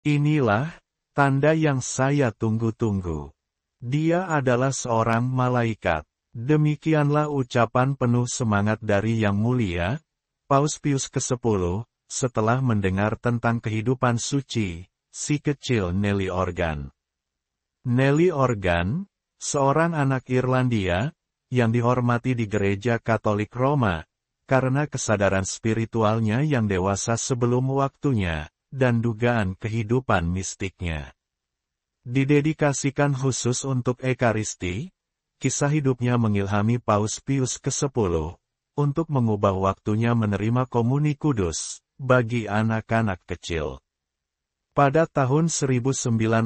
Inilah tanda yang saya tunggu-tunggu. Dia adalah seorang malaikat. Demikianlah ucapan penuh semangat dari Yang Mulia, Paus Pius ke-10, setelah mendengar tentang kehidupan suci, si kecil Nelly Organ. Nelly Organ, seorang anak Irlandia, yang dihormati di Gereja Katolik Roma, karena kesadaran spiritualnya yang dewasa sebelum waktunya, dan dugaan kehidupan mistiknya. Didedikasikan khusus untuk Ekaristi, kisah hidupnya mengilhami Paus Pius ke-10, untuk mengubah waktunya menerima komuni kudus, bagi anak-anak kecil. Pada tahun 1910,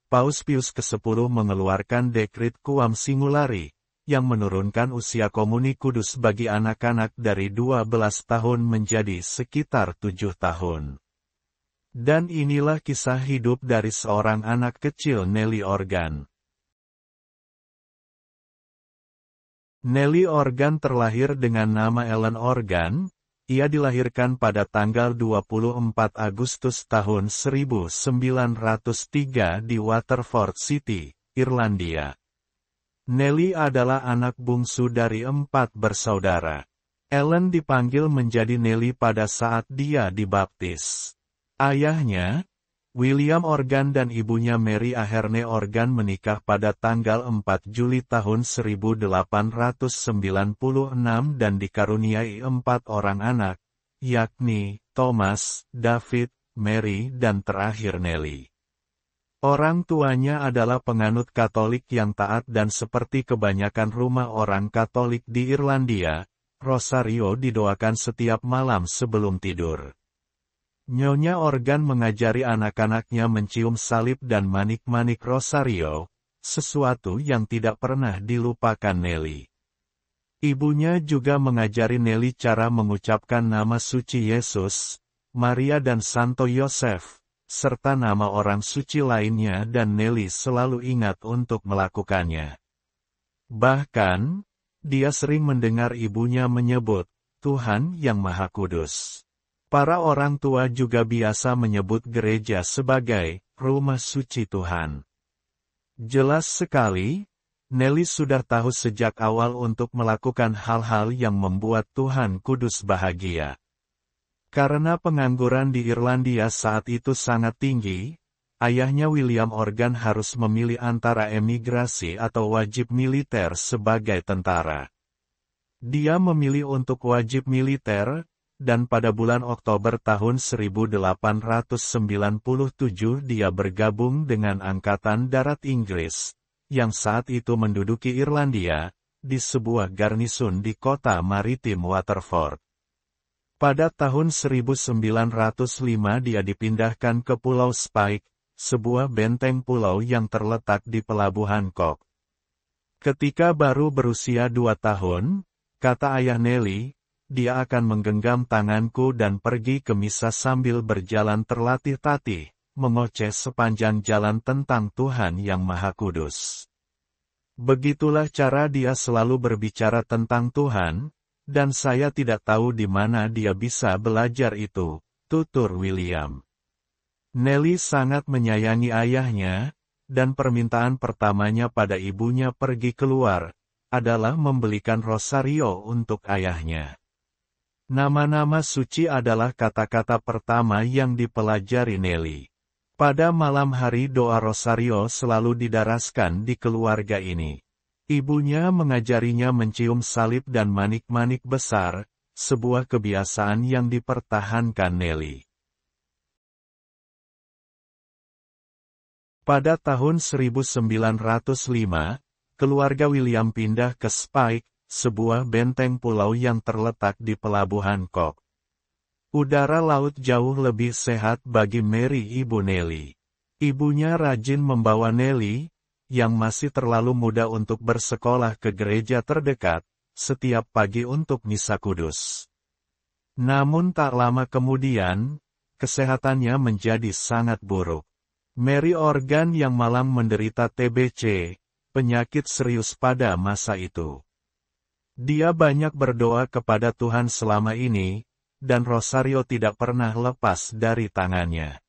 Paus Pius ke-10 mengeluarkan dekrit Quam Singulari, yang menurunkan usia komuni kudus bagi anak-anak dari 12 tahun menjadi sekitar 7 tahun. Dan inilah kisah hidup dari seorang anak kecil Nelly Organ. Nelly Organ terlahir dengan nama Ellen Organ. Ia dilahirkan pada tanggal 24 Agustus tahun 1903 di Waterford City, Irlandia. Nelly adalah anak bungsu dari 4 bersaudara. Ellen dipanggil menjadi Nelly pada saat dia dibaptis. Ayahnya, William Organ dan ibunya Mary Aherne Organ menikah pada tanggal 4 Juli tahun 1896 dan dikaruniai 4 orang anak, yakni Thomas, David, Mary dan terakhir Nelly. Orang tuanya adalah penganut Katolik yang taat dan seperti kebanyakan rumah orang Katolik di Irlandia, rosario didoakan setiap malam sebelum tidur. Nyonya Organ mengajari anak-anaknya mencium salib dan manik-manik rosario, sesuatu yang tidak pernah dilupakan Nelly. Ibunya juga mengajari Nelly cara mengucapkan nama suci Yesus, Maria dan Santo Yosef, serta nama orang suci lainnya dan Nelly selalu ingat untuk melakukannya. Bahkan, dia sering mendengar ibunya menyebut, Tuhan yang Maha Kudus. Para orang tua juga biasa menyebut gereja sebagai rumah suci Tuhan. Jelas sekali, Nelly sudah tahu sejak awal untuk melakukan hal-hal yang membuat Tuhan Kudus bahagia. Karena pengangguran di Irlandia saat itu sangat tinggi, ayahnya William Organ harus memilih antara emigrasi atau wajib militer sebagai tentara. Dia memilih untuk wajib militer, dan pada bulan Oktober tahun 1897 dia bergabung dengan Angkatan Darat Inggris, yang saat itu menduduki Irlandia, di sebuah garnisun di kota maritim Waterford. Pada tahun 1905 dia dipindahkan ke Pulau Spike, sebuah benteng pulau yang terletak di Pelabuhan Cork. Ketika baru berusia 2 tahun, kata ayah Nelly, dia akan menggenggam tanganku dan pergi ke misa sambil berjalan terlatih-tatih, mengoceh sepanjang jalan tentang Tuhan yang Maha Kudus. Begitulah cara dia selalu berbicara tentang Tuhan, dan saya tidak tahu di mana dia bisa belajar itu, tutur William. Nelly sangat menyayangi ayahnya, dan permintaan pertamanya pada ibunya pergi keluar, adalah membelikan rosario untuk ayahnya. Nama-nama suci adalah kata-kata pertama yang dipelajari Nelly. Pada malam hari doa rosario selalu didaraskan di keluarga ini. Ibunya mengajarinya mencium salib dan manik-manik besar, sebuah kebiasaan yang dipertahankan Nelly. Pada tahun 1905, keluarga William pindah ke Spike, sebuah benteng pulau yang terletak di Pelabuhan Cork. Udara laut jauh lebih sehat bagi Mary ibu Nelly. Ibunya rajin membawa Nelly, yang masih terlalu muda untuk bersekolah ke gereja terdekat, setiap pagi untuk misa kudus. Namun tak lama kemudian, kesehatannya menjadi sangat buruk. Mary Organ yang malang menderita TBC, penyakit serius pada masa itu. Dia banyak berdoa kepada Tuhan selama ini, dan rosario tidak pernah lepas dari tangannya.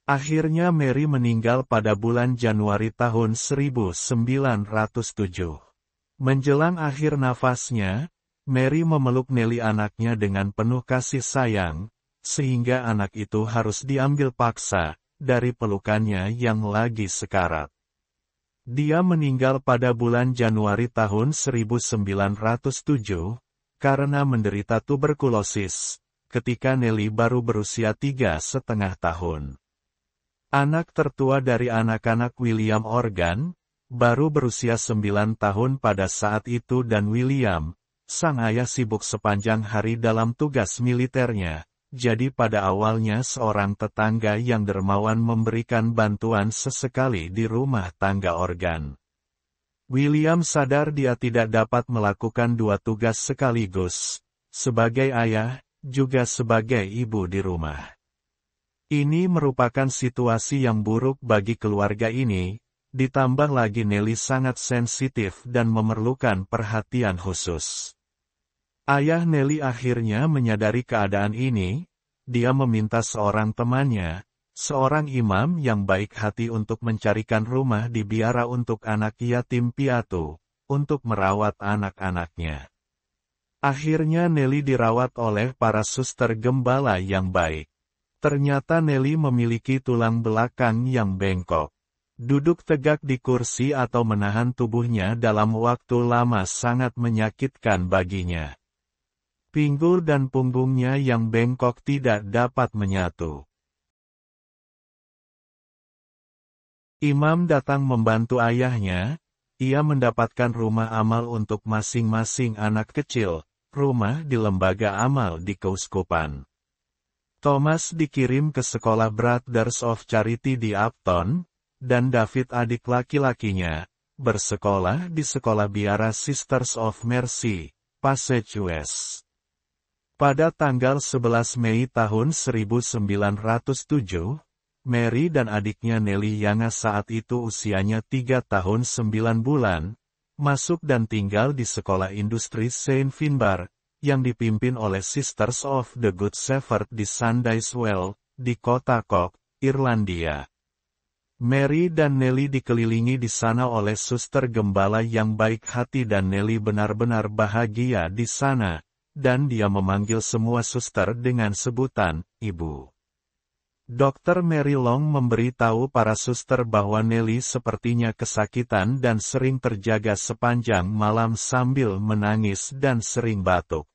Akhirnya Mary meninggal pada bulan Januari tahun 1907. Menjelang akhir nafasnya, Mary memeluk Nelly anaknya dengan penuh kasih sayang, sehingga anak itu harus diambil paksa dari pelukannya yang lagi sekarat. Dia meninggal pada bulan Januari tahun 1907, karena menderita tuberkulosis, ketika Nelly baru berusia 3,5 tahun. Anak tertua dari anak-anak William Organ, baru berusia 9 tahun pada saat itu dan William, sang ayah sibuk sepanjang hari dalam tugas militernya, jadi pada awalnya seorang tetangga yang dermawan memberikan bantuan sesekali di rumah tangga Organ. William sadar dia tidak dapat melakukan dua tugas sekaligus, sebagai ayah, juga sebagai ibu di rumah. Ini merupakan situasi yang buruk bagi keluarga ini, ditambah lagi Nelly sangat sensitif dan memerlukan perhatian khusus. Ayah Nelly akhirnya menyadari keadaan ini, dia meminta seorang temannya, seorang imam yang baik hati untuk mencarikan rumah di biara untuk anak yatim piatu, untuk merawat anak-anaknya. Akhirnya Nelly dirawat oleh para suster gembala yang baik. Ternyata Nelly memiliki tulang belakang yang bengkok. Duduk tegak di kursi atau menahan tubuhnya dalam waktu lama sangat menyakitkan baginya. Pinggul dan punggungnya yang bengkok tidak dapat menyatu. Imam datang membantu ayahnya, ia mendapatkan rumah amal untuk masing-masing anak kecil, rumah di lembaga amal di keuskupan. Thomas dikirim ke sekolah Brothers of Charity di Upton, dan David adik laki-lakinya, bersekolah di sekolah biara Sisters of Mercy, Passage West. Pada tanggal 11 Mei tahun 1907, Mary dan adiknya Nelly yang saat itu usianya 3 tahun 9 bulan, masuk dan tinggal di sekolah industri Saint Finbar, yang dipimpin oleh Sisters of the Good Shepherd di Sandyswell, di kota Cork, Irlandia. Mary dan Nelly dikelilingi di sana oleh suster gembala yang baik hati dan Nelly benar-benar bahagia di sana, dan dia memanggil semua suster dengan sebutan, Ibu. Dr. Mary Long memberitahu para suster bahwa Nelly sepertinya kesakitan dan sering terjaga sepanjang malam sambil menangis dan sering batuk.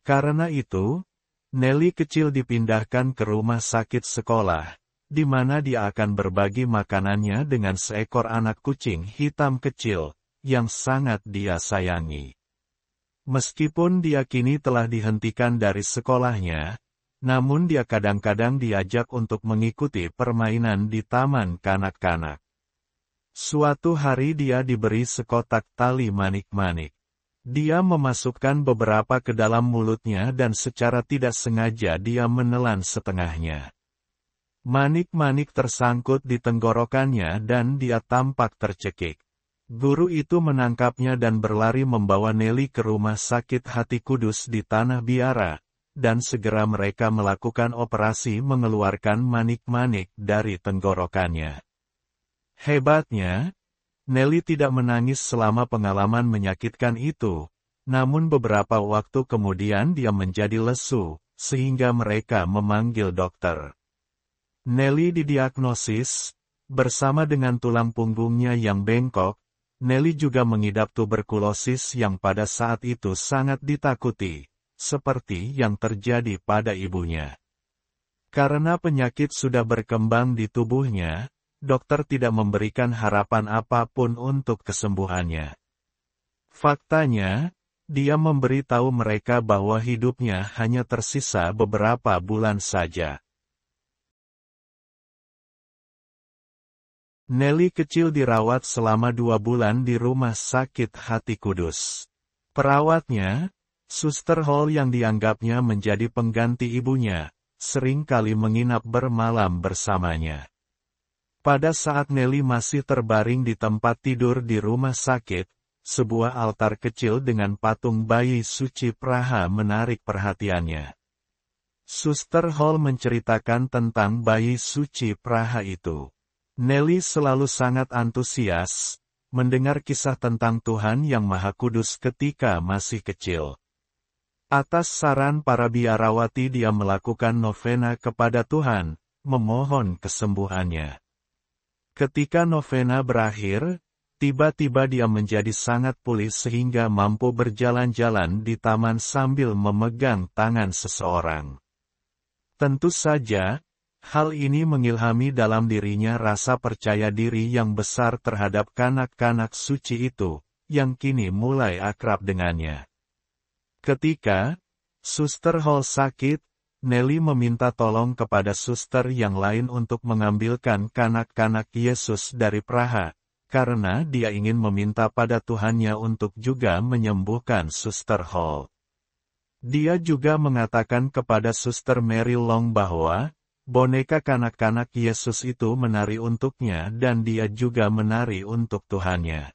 Karena itu, Nelly kecil dipindahkan ke rumah sakit sekolah, di mana dia akan berbagi makanannya dengan seekor anak kucing hitam kecil, yang sangat dia sayangi. Meskipun dia kini telah dihentikan dari sekolahnya, namun dia kadang-kadang diajak untuk mengikuti permainan di taman kanak-kanak. Suatu hari dia diberi sekotak tali manik-manik. Dia memasukkan beberapa ke dalam mulutnya dan secara tidak sengaja dia menelan setengahnya. Manik-manik tersangkut di tenggorokannya dan dia tampak tercekik. Guru itu menangkapnya dan berlari membawa Nelly ke rumah sakit Hati Kudus di Tanah Biara, dan segera mereka melakukan operasi mengeluarkan manik-manik dari tenggorokannya. Hebatnya, Nelly tidak menangis selama pengalaman menyakitkan itu, namun beberapa waktu kemudian dia menjadi lesu, sehingga mereka memanggil dokter. Nelly didiagnosis, bersama dengan tulang punggungnya yang bengkok, Nelly juga mengidap tuberkulosis yang pada saat itu sangat ditakuti, seperti yang terjadi pada ibunya. Karena penyakit sudah berkembang di tubuhnya, dokter tidak memberikan harapan apapun untuk kesembuhannya. Faktanya, dia memberitahu mereka bahwa hidupnya hanya tersisa beberapa bulan saja. Nelly kecil dirawat selama 2 bulan di rumah sakit Hati Kudus. Perawatnya, Suster Hall yang dianggapnya menjadi pengganti ibunya, sering kali menginap bermalam bersamanya. Pada saat Nelly masih terbaring di tempat tidur di rumah sakit, sebuah altar kecil dengan patung bayi suci Praha menarik perhatiannya. Suster Hall menceritakan tentang bayi suci Praha itu. Nelly selalu sangat antusias mendengar kisah tentang Tuhan Yang Maha Kudus ketika masih kecil. Atas saran para biarawati dia melakukan novena kepada Tuhan, memohon kesembuhannya. Ketika novena berakhir, tiba-tiba dia menjadi sangat pulih sehingga mampu berjalan-jalan di taman sambil memegang tangan seseorang. Tentu saja, hal ini mengilhami dalam dirinya rasa percaya diri yang besar terhadap kanak-kanak suci itu, yang kini mulai akrab dengannya. Ketika Suster Hall sakit, Nelly meminta tolong kepada suster yang lain untuk mengambilkan kanak-kanak Yesus dari Praha, karena dia ingin meminta pada Tuhannya untuk juga menyembuhkan Suster Hall. Dia juga mengatakan kepada Suster Mary Long bahwa boneka kanak-kanak Yesus itu menari untuknya dan dia juga menari untuk Tuhannya.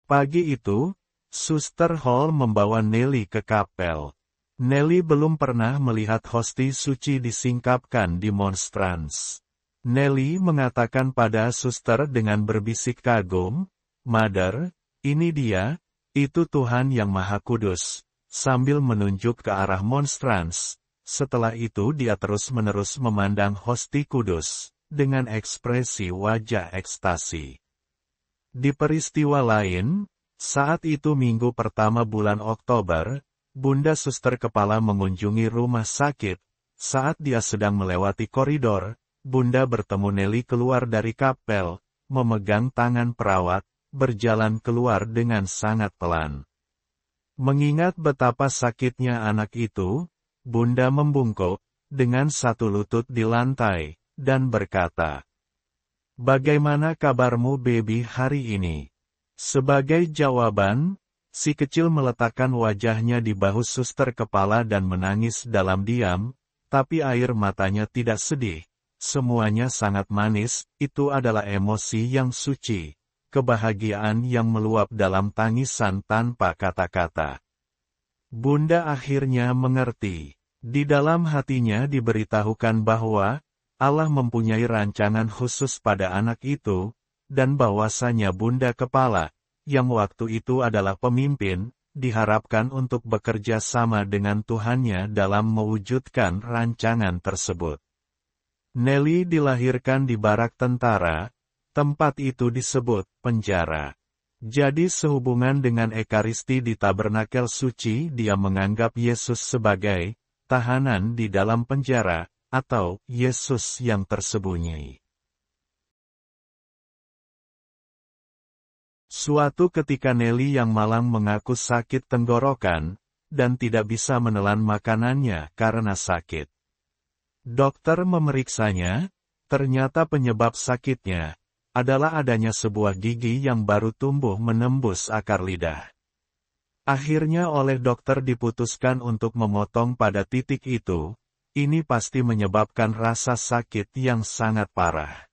Pagi itu, Suster Hall membawa Nelly ke kapel. Nelly belum pernah melihat hosti suci disingkapkan di monstrans. Nelly mengatakan pada suster dengan berbisik kagum, "Mother, ini dia, itu Tuhan Yang Maha Kudus," sambil menunjuk ke arah monstrans. Setelah itu dia terus-menerus memandang hosti kudus, dengan ekspresi wajah ekstasi. Di peristiwa lain, saat itu minggu pertama bulan Oktober, Bunda Suster Kepala mengunjungi rumah sakit. Saat dia sedang melewati koridor, Bunda bertemu Nelly keluar dari kapel, memegang tangan perawat, berjalan keluar dengan sangat pelan. Mengingat betapa sakitnya anak itu, Bunda membungkuk, dengan satu lutut di lantai, dan berkata, "Bagaimana kabarmu baby hari ini?" Sebagai jawaban, si kecil meletakkan wajahnya di bahu suster kepala dan menangis dalam diam, tapi air matanya tidak sedih. Semuanya sangat manis, itu adalah emosi yang suci. Kebahagiaan yang meluap dalam tangisan tanpa kata-kata. Bunda akhirnya mengerti. Di dalam hatinya diberitahukan bahwa Allah mempunyai rancangan khusus pada anak itu, dan bahwasanya Bunda Kepala, yang waktu itu adalah pemimpin, diharapkan untuk bekerja sama dengan Tuhannya dalam mewujudkan rancangan tersebut. Nelly dilahirkan di barak tentara. Tempat itu disebut penjara. Jadi sehubungan dengan Ekaristi di Tabernakel Suci dia menganggap Yesus sebagai tahanan di dalam penjara, atau Yesus yang tersembunyi. Suatu ketika Nelly yang malang mengaku sakit tenggorokan, dan tidak bisa menelan makanannya karena sakit. Dokter memeriksanya, ternyata penyebab sakitnya adalah adanya sebuah gigi yang baru tumbuh menembus akar lidah. Akhirnya oleh dokter diputuskan untuk memotong pada titik itu, ini pasti menyebabkan rasa sakit yang sangat parah.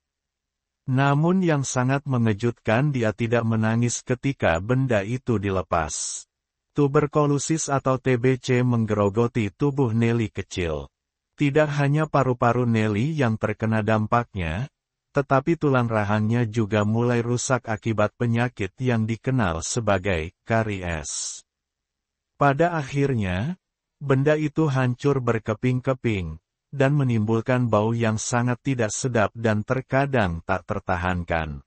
Namun yang sangat mengejutkan dia tidak menangis ketika benda itu dilepas. Tuberkulosis atau TBC menggerogoti tubuh Nelly kecil. Tidak hanya paru-paru Nelly yang terkena dampaknya, tetapi tulang rahangnya juga mulai rusak akibat penyakit yang dikenal sebagai karies. Pada akhirnya, benda itu hancur berkeping-keping, dan menimbulkan bau yang sangat tidak sedap dan terkadang tak tertahankan.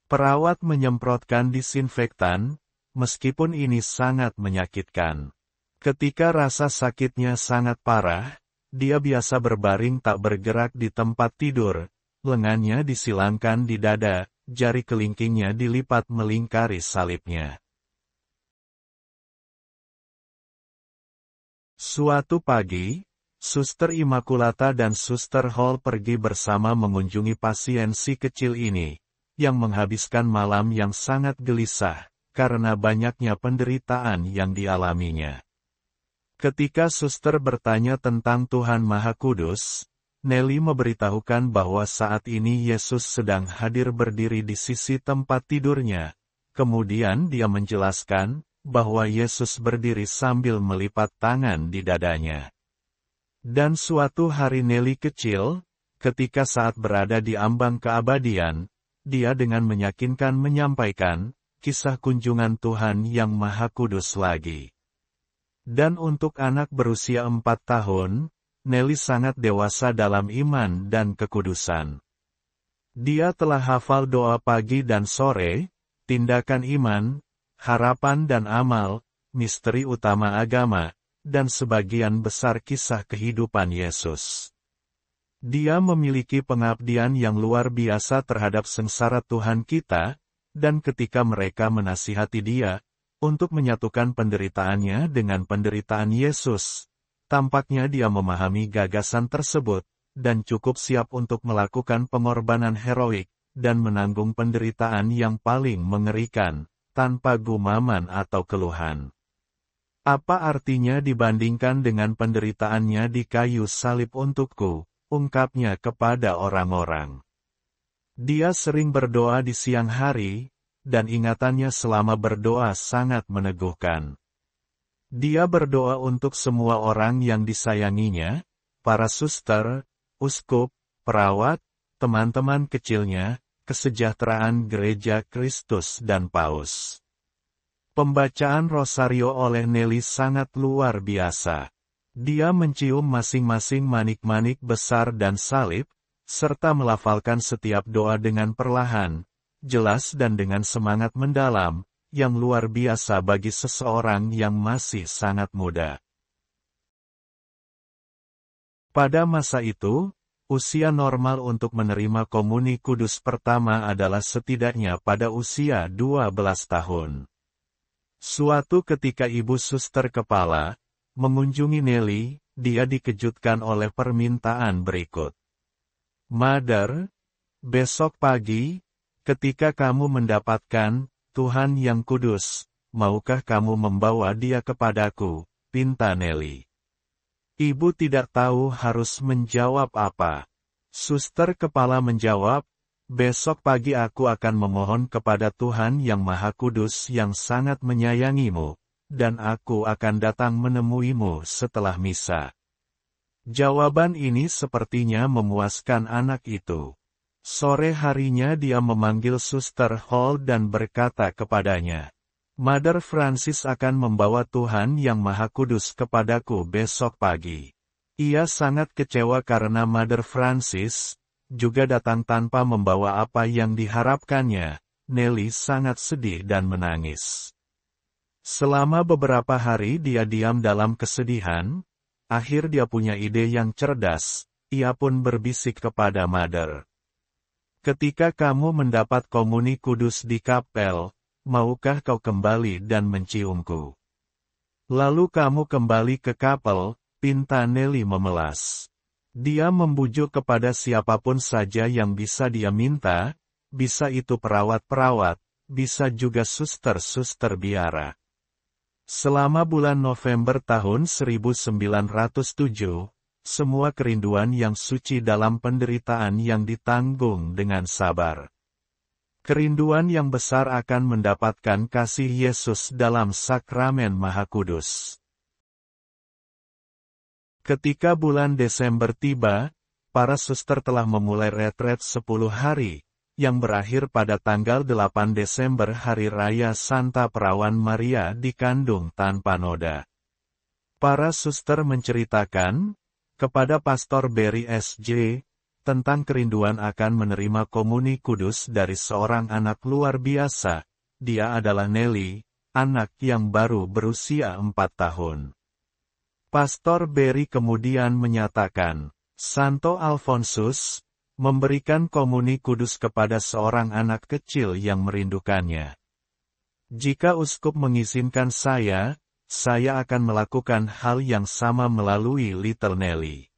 Perawat menyemprotkan disinfektan, meskipun ini sangat menyakitkan. Ketika rasa sakitnya sangat parah, dia biasa berbaring tak bergerak di tempat tidur. Lengannya disilangkan di dada, jari kelingkingnya dilipat melingkari salibnya. Suatu pagi, Suster Immaculata dan Suster Hall pergi bersama mengunjungi pasien si kecil ini, yang menghabiskan malam yang sangat gelisah, karena banyaknya penderitaan yang dialaminya. Ketika suster bertanya tentang Tuhan Maha Kudus, Nelly memberitahukan bahwa saat ini Yesus sedang hadir berdiri di sisi tempat tidurnya. Kemudian dia menjelaskan, bahwa Yesus berdiri sambil melipat tangan di dadanya. Dan suatu hari Nelly kecil, ketika saat berada di ambang keabadian, dia dengan meyakinkan menyampaikan kisah kunjungan Tuhan yang Maha Kudus lagi. Dan untuk anak berusia 4 tahun, Nelly sangat dewasa dalam iman dan kekudusan. Dia telah hafal doa pagi dan sore, tindakan iman, harapan dan amal, misteri utama agama, dan sebagian besar kisah kehidupan Yesus. Dia memiliki pengabdian yang luar biasa terhadap sengsara Tuhan kita, dan ketika mereka menasihati dia, untuk menyatukan penderitaannya dengan penderitaan Yesus, tampaknya dia memahami gagasan tersebut, dan cukup siap untuk melakukan pengorbanan heroik, dan menanggung penderitaan yang paling mengerikan, tanpa gumaman atau keluhan. Apa artinya dibandingkan dengan penderitaannya di kayu salib untukku, ungkapnya kepada orang-orang. Dia sering berdoa di siang hari, dan ingatannya selama berdoa sangat meneguhkan. Dia berdoa untuk semua orang yang disayanginya, para suster, uskup, perawat, teman-teman kecilnya, kesejahteraan gereja Kristus dan Paus. Pembacaan rosario oleh Nelly sangat luar biasa. Dia mencium masing-masing manik-manik besar dan salib, serta melafalkan setiap doa dengan perlahan, jelas dan dengan semangat mendalam, yang luar biasa bagi seseorang yang masih sangat muda. Pada masa itu, usia normal untuk menerima komuni kudus pertama adalah setidaknya pada usia 12 tahun. Suatu ketika ibu suster kepala mengunjungi Nelly, dia dikejutkan oleh permintaan berikut. Mother, besok pagi, ketika kamu mendapatkan Tuhan yang kudus, maukah kamu membawa dia kepadaku, pinta Nelly. Ibu tidak tahu harus menjawab apa. Suster kepala menjawab, besok pagi aku akan memohon kepada Tuhan yang Maha Kudus yang sangat menyayangimu, dan aku akan datang menemuimu setelah misa. Jawaban ini sepertinya memuaskan anak itu. Sore harinya dia memanggil Suster Hall dan berkata kepadanya, Mother Francis akan membawa Tuhan yang Maha Kudus kepadaku besok pagi. Ia sangat kecewa karena Mother Francis juga datang tanpa membawa apa yang diharapkannya. Nelly sangat sedih dan menangis. Selama beberapa hari dia diam dalam kesedihan, akhir dia punya ide yang cerdas, ia pun berbisik kepada Mother. Ketika kamu mendapat komuni kudus di kapel, maukah kau kembali dan menciumku? Lalu kamu kembali ke kapel, pinta Nelly memelas. Dia membujuk kepada siapapun saja yang bisa dia minta, bisa itu perawat-perawat, bisa juga suster-suster biara. Selama bulan November tahun 1907, semua kerinduan yang suci dalam penderitaan yang ditanggung dengan sabar. Kerinduan yang besar akan mendapatkan kasih Yesus dalam sakramen Maha Kudus. Ketika bulan Desember tiba, para suster telah memulai retret 10 hari, yang berakhir pada tanggal 8 Desember Hari Raya Santa Perawan Maria dikandung tanpa noda. Para suster menceritakan kepada Pastor Barry S.J. tentang kerinduan akan menerima komuni kudus dari seorang anak luar biasa. Dia adalah Nelly, anak yang baru berusia 4 tahun. Pastor Barry kemudian menyatakan, Santo Alfonsus memberikan komuni kudus kepada seorang anak kecil yang merindukannya. Jika uskup mengizinkan saya akan melakukan hal yang sama melalui Little Nelly.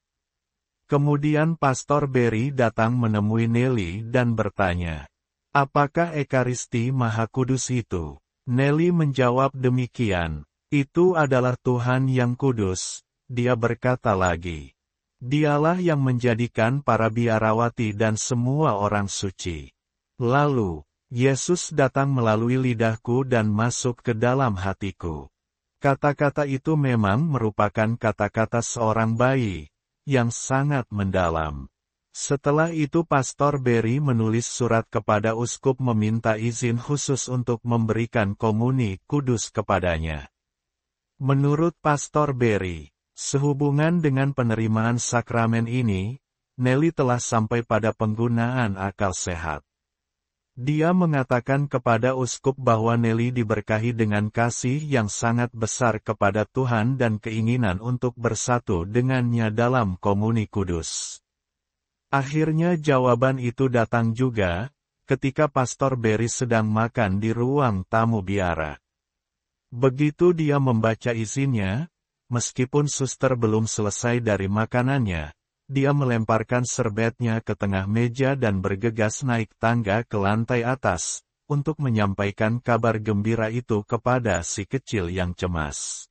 Kemudian Pastor Barry datang menemui Nelly dan bertanya, apakah Ekaristi Maha Kudus itu? Nelly menjawab demikian. Itu adalah Tuhan yang kudus, dia berkata lagi. Dialah yang menjadikan para biarawati dan semua orang suci. Lalu, Yesus datang melalui lidahku dan masuk ke dalam hatiku. Kata-kata itu memang merupakan kata-kata seorang bayi, yang sangat mendalam. Setelah itu Pastor Barry menulis surat kepada uskup meminta izin khusus untuk memberikan komuni kudus kepadanya. Menurut Pastor Barry, sehubungan dengan penerimaan sakramen ini, Nelly telah sampai pada penggunaan akal sehat. Dia mengatakan kepada uskup bahwa Nelly diberkahi dengan kasih yang sangat besar kepada Tuhan dan keinginan untuk bersatu dengannya dalam komuni kudus. Akhirnya jawaban itu datang juga, ketika Pastor Barry sedang makan di ruang tamu biara. Begitu dia membaca izinnya, meskipun suster belum selesai dari makanannya, dia melemparkan serbetnya ke tengah meja dan bergegas naik tangga ke lantai atas, untuk menyampaikan kabar gembira itu kepada si kecil yang cemas.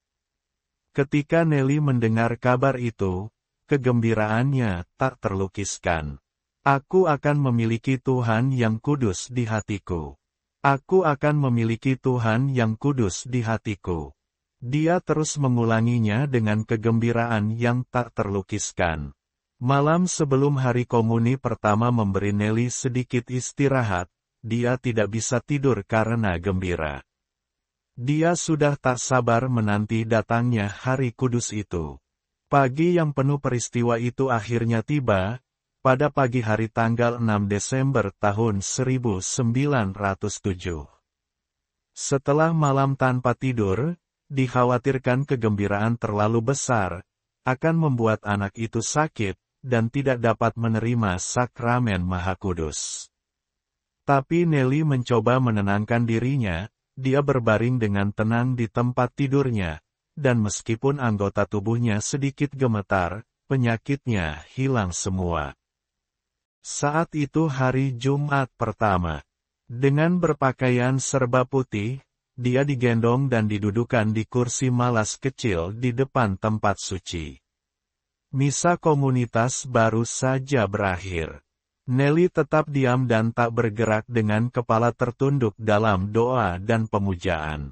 Ketika Nelly mendengar kabar itu, kegembiraannya tak terlukiskan. Aku akan memiliki Tuhan yang kudus di hatiku. Aku akan memiliki Tuhan yang kudus di hatiku. Dia terus mengulanginya dengan kegembiraan yang tak terlukiskan. Malam sebelum hari komuni pertama memberi Nelly sedikit istirahat, dia tidak bisa tidur karena gembira. Dia sudah tak sabar menanti datangnya hari kudus itu. Pagi yang penuh peristiwa itu akhirnya tiba, pada pagi hari tanggal 6 Desember tahun 1907. Setelah malam tanpa tidur, dikhawatirkan kegembiraan terlalu besar, akan membuat anak itu sakit, dan tidak dapat menerima sakramen Maha Kudus. Tapi Nelly mencoba menenangkan dirinya, dia berbaring dengan tenang di tempat tidurnya, dan meskipun anggota tubuhnya sedikit gemetar, penyakitnya hilang semua. Saat itu hari Jumat pertama. Dengan berpakaian serba putih, dia digendong dan didudukan di kursi malas kecil di depan tempat suci. Misa komunitas baru saja berakhir. Nelly tetap diam dan tak bergerak dengan kepala tertunduk dalam doa dan pemujaan.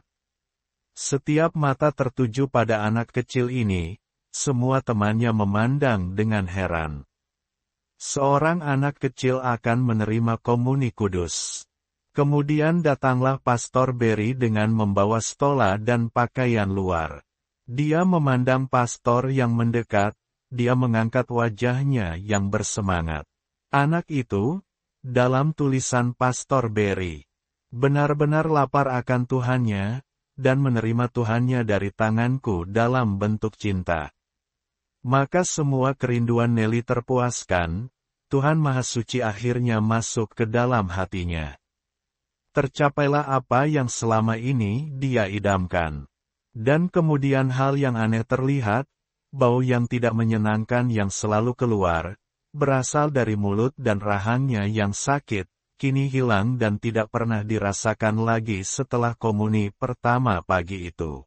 Setiap mata tertuju pada anak kecil ini, semua temannya memandang dengan heran. Seorang anak kecil akan menerima komuni kudus. Kemudian datanglah Pastor Barry dengan membawa stola dan pakaian luar. Dia memandang pastor yang mendekat. Dia mengangkat wajahnya yang bersemangat. Anak itu, dalam tulisan Pastor Barry, benar-benar lapar akan Tuhannya, dan menerima Tuhannya dari tanganku dalam bentuk cinta. Maka semua kerinduan Nelly terpuaskan, Tuhan Maha Suci akhirnya masuk ke dalam hatinya. Tercapailah apa yang selama ini dia idamkan. Dan kemudian hal yang aneh terlihat, bau yang tidak menyenangkan yang selalu keluar, berasal dari mulut dan rahangnya yang sakit, kini hilang dan tidak pernah dirasakan lagi setelah komuni pertama pagi itu.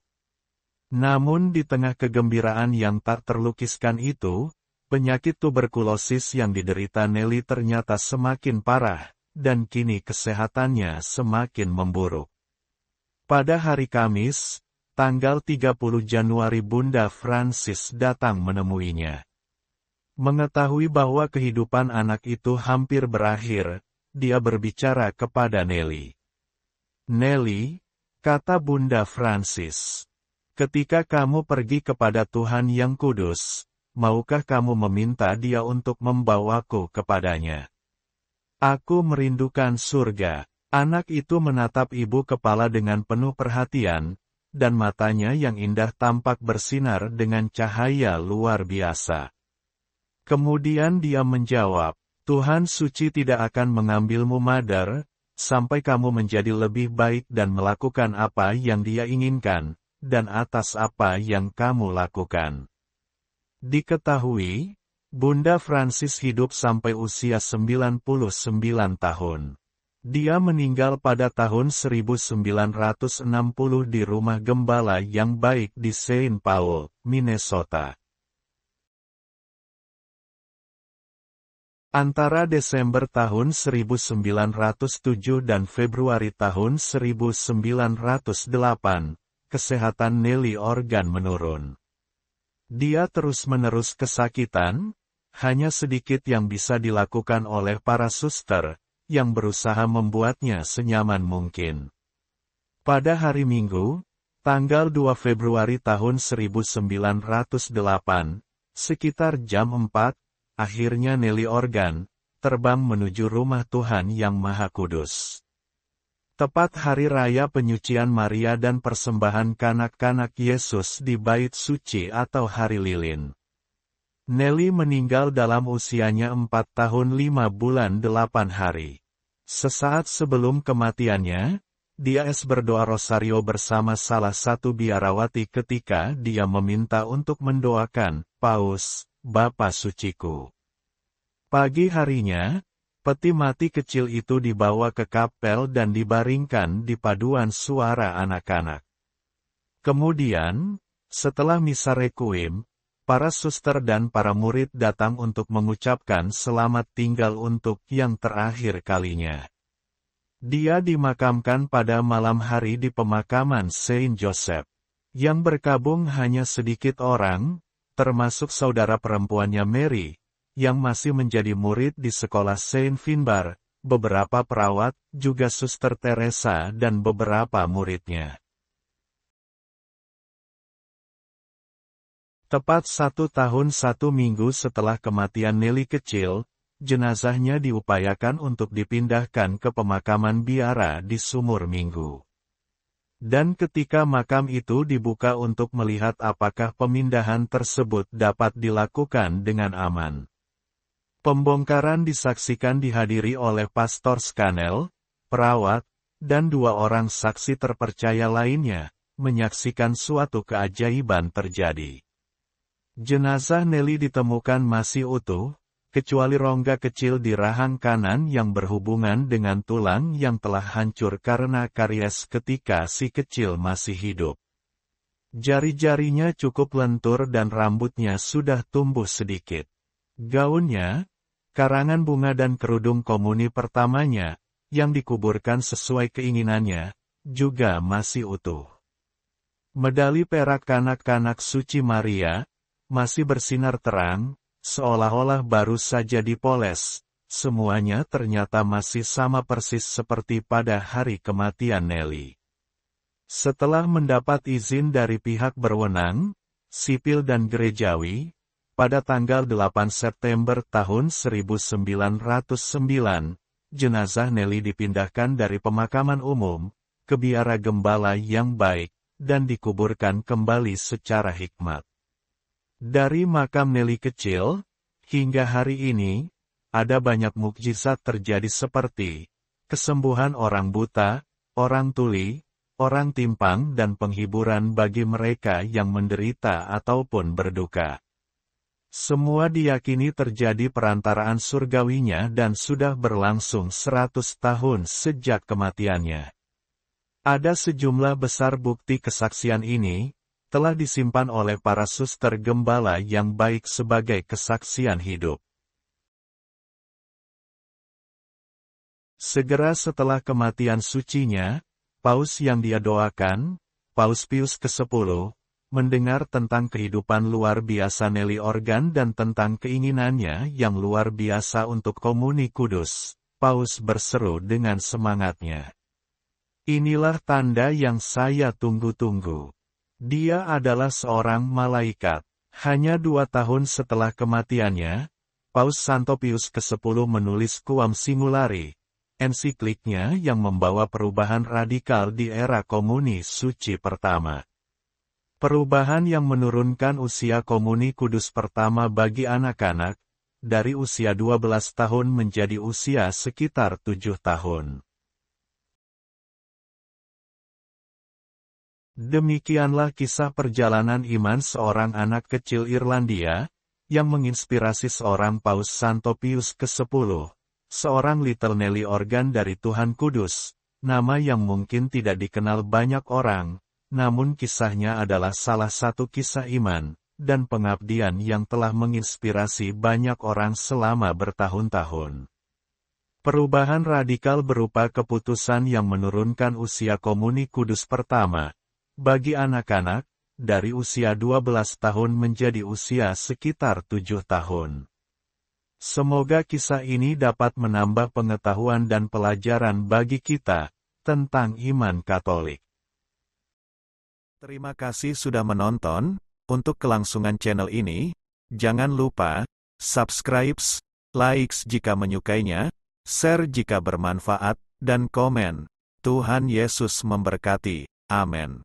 Namun di tengah kegembiraan yang tak terlukiskan itu, penyakit tuberkulosis yang diderita Nelly ternyata semakin parah, dan kini kesehatannya semakin memburuk. Pada hari Kamis, tanggal 30 Januari Bunda Francis datang menemuinya. Mengetahui bahwa kehidupan anak itu hampir berakhir, dia berbicara kepada Nelly. Nelly, kata Bunda Francis, ketika kamu pergi kepada Tuhan yang kudus, maukah kamu meminta Dia untuk membawaku kepadanya? Aku merindukan surga. Anak itu menatap ibu kepala dengan penuh perhatian, dan matanya yang indah tampak bersinar dengan cahaya luar biasa. Kemudian dia menjawab, Tuhan suci tidak akan mengambilmu madar, sampai kamu menjadi lebih baik dan melakukan apa yang Dia inginkan, dan atas apa yang kamu lakukan. Diketahui, Bunda Francis hidup sampai usia 99 tahun. Dia meninggal pada tahun 1960 di rumah gembala yang baik di Saint Paul, Minnesota. Antara Desember tahun 1907 dan Februari tahun 1908, kesehatan Nelly Organ menurun. Dia terus-menerus kesakitan, hanya sedikit yang bisa dilakukan oleh para suster, yang berusaha membuatnya senyaman mungkin. Pada hari Minggu, tanggal 2 Februari tahun 1908, sekitar jam 4, akhirnya Nelly Organ terbang menuju rumah Tuhan Yang Maha Kudus. Tepat hari raya penyucian Maria dan persembahan kanak-kanak Yesus di Bait Suci atau Hari Lilin. Nelly meninggal dalam usianya 4 tahun 5 bulan 8 hari. Sesaat sebelum kematiannya, dia berdoa rosario bersama salah satu biarawati ketika dia meminta untuk mendoakan Paus, Bapa Suciku. Pagi harinya, peti mati kecil itu dibawa ke kapel dan dibaringkan di paduan suara anak-anak. Kemudian, setelah misa requiem, para suster dan para murid datang untuk mengucapkan selamat tinggal untuk yang terakhir kalinya. Dia dimakamkan pada malam hari di pemakaman Saint Joseph, yang berkabung hanya sedikit orang, termasuk saudara perempuannya Mary, yang masih menjadi murid di sekolah Saint Finbar, beberapa perawat, juga Suster Teresa dan beberapa muridnya. Tepat 1 tahun 1 minggu setelah kematian Nelly kecil, jenazahnya diupayakan untuk dipindahkan ke pemakaman biara di Sumur Minggu. Dan ketika makam itu dibuka untuk melihat apakah pemindahan tersebut dapat dilakukan dengan aman. Pembongkaran disaksikan dihadiri oleh Pastor Scannell, perawat, dan 2 orang saksi terpercaya lainnya, menyaksikan suatu keajaiban terjadi. Jenazah Nelly ditemukan masih utuh, kecuali rongga kecil di rahang kanan yang berhubungan dengan tulang yang telah hancur karena karies ketika si kecil masih hidup. Jari-jarinya cukup lentur dan rambutnya sudah tumbuh sedikit. Gaunnya, karangan bunga dan kerudung komuni pertamanya, yang dikuburkan sesuai keinginannya, juga masih utuh. Medali perak kanak-kanak suci Maria, masih bersinar terang, seolah-olah baru saja dipoles, semuanya ternyata masih sama persis seperti pada hari kematian Nelly. Setelah mendapat izin dari pihak berwenang, sipil dan gerejawi, pada tanggal 8 September tahun 1909, jenazah Nelly dipindahkan dari pemakaman umum, ke biara gembala yang baik, dan dikuburkan kembali secara hikmat. Dari makam Nelly kecil, hingga hari ini, ada banyak mukjizat terjadi seperti kesembuhan orang buta, orang tuli, orang timpang dan penghiburan bagi mereka yang menderita ataupun berduka. Semua diyakini terjadi perantaraan surgawinya dan sudah berlangsung 100 tahun sejak kematiannya. Ada sejumlah besar bukti kesaksian ini, telah disimpan oleh para suster gembala yang baik sebagai kesaksian hidup. Segera setelah kematian sucinya, Paus yang dia doakan, Paus Pius ke-10, mendengar tentang kehidupan luar biasa Nelly Organ dan tentang keinginannya yang luar biasa untuk komuni kudus. Paus berseru dengan semangatnya. Inilah tanda yang saya tunggu-tunggu. Dia adalah seorang malaikat. Hanya 2 tahun setelah kematiannya, Paus Santo Pius ke-10 menulis Quam Simulari, ensikliknya yang membawa perubahan radikal di era komuni suci pertama. Perubahan yang menurunkan usia komuni kudus pertama bagi anak-anak, dari usia 12 tahun menjadi usia sekitar 7 tahun. Demikianlah kisah perjalanan iman seorang anak kecil Irlandia, yang menginspirasi seorang Paus Santo Pius ke-10, seorang Little Nelly Organ dari Tuhan Kudus, nama yang mungkin tidak dikenal banyak orang, namun kisahnya adalah salah satu kisah iman, dan pengabdian yang telah menginspirasi banyak orang selama bertahun-tahun. Perubahan radikal berupa keputusan yang menurunkan usia komuni kudus pertama, bagi anak-anak, dari usia 12 tahun menjadi usia sekitar 7 tahun. Semoga kisah ini dapat menambah pengetahuan dan pelajaran bagi kita, tentang iman Katolik. Terima kasih sudah menonton. Untuk kelangsungan channel ini, jangan lupa subscribe, like jika menyukainya, share jika bermanfaat, dan komen. Tuhan Yesus memberkati. Amin.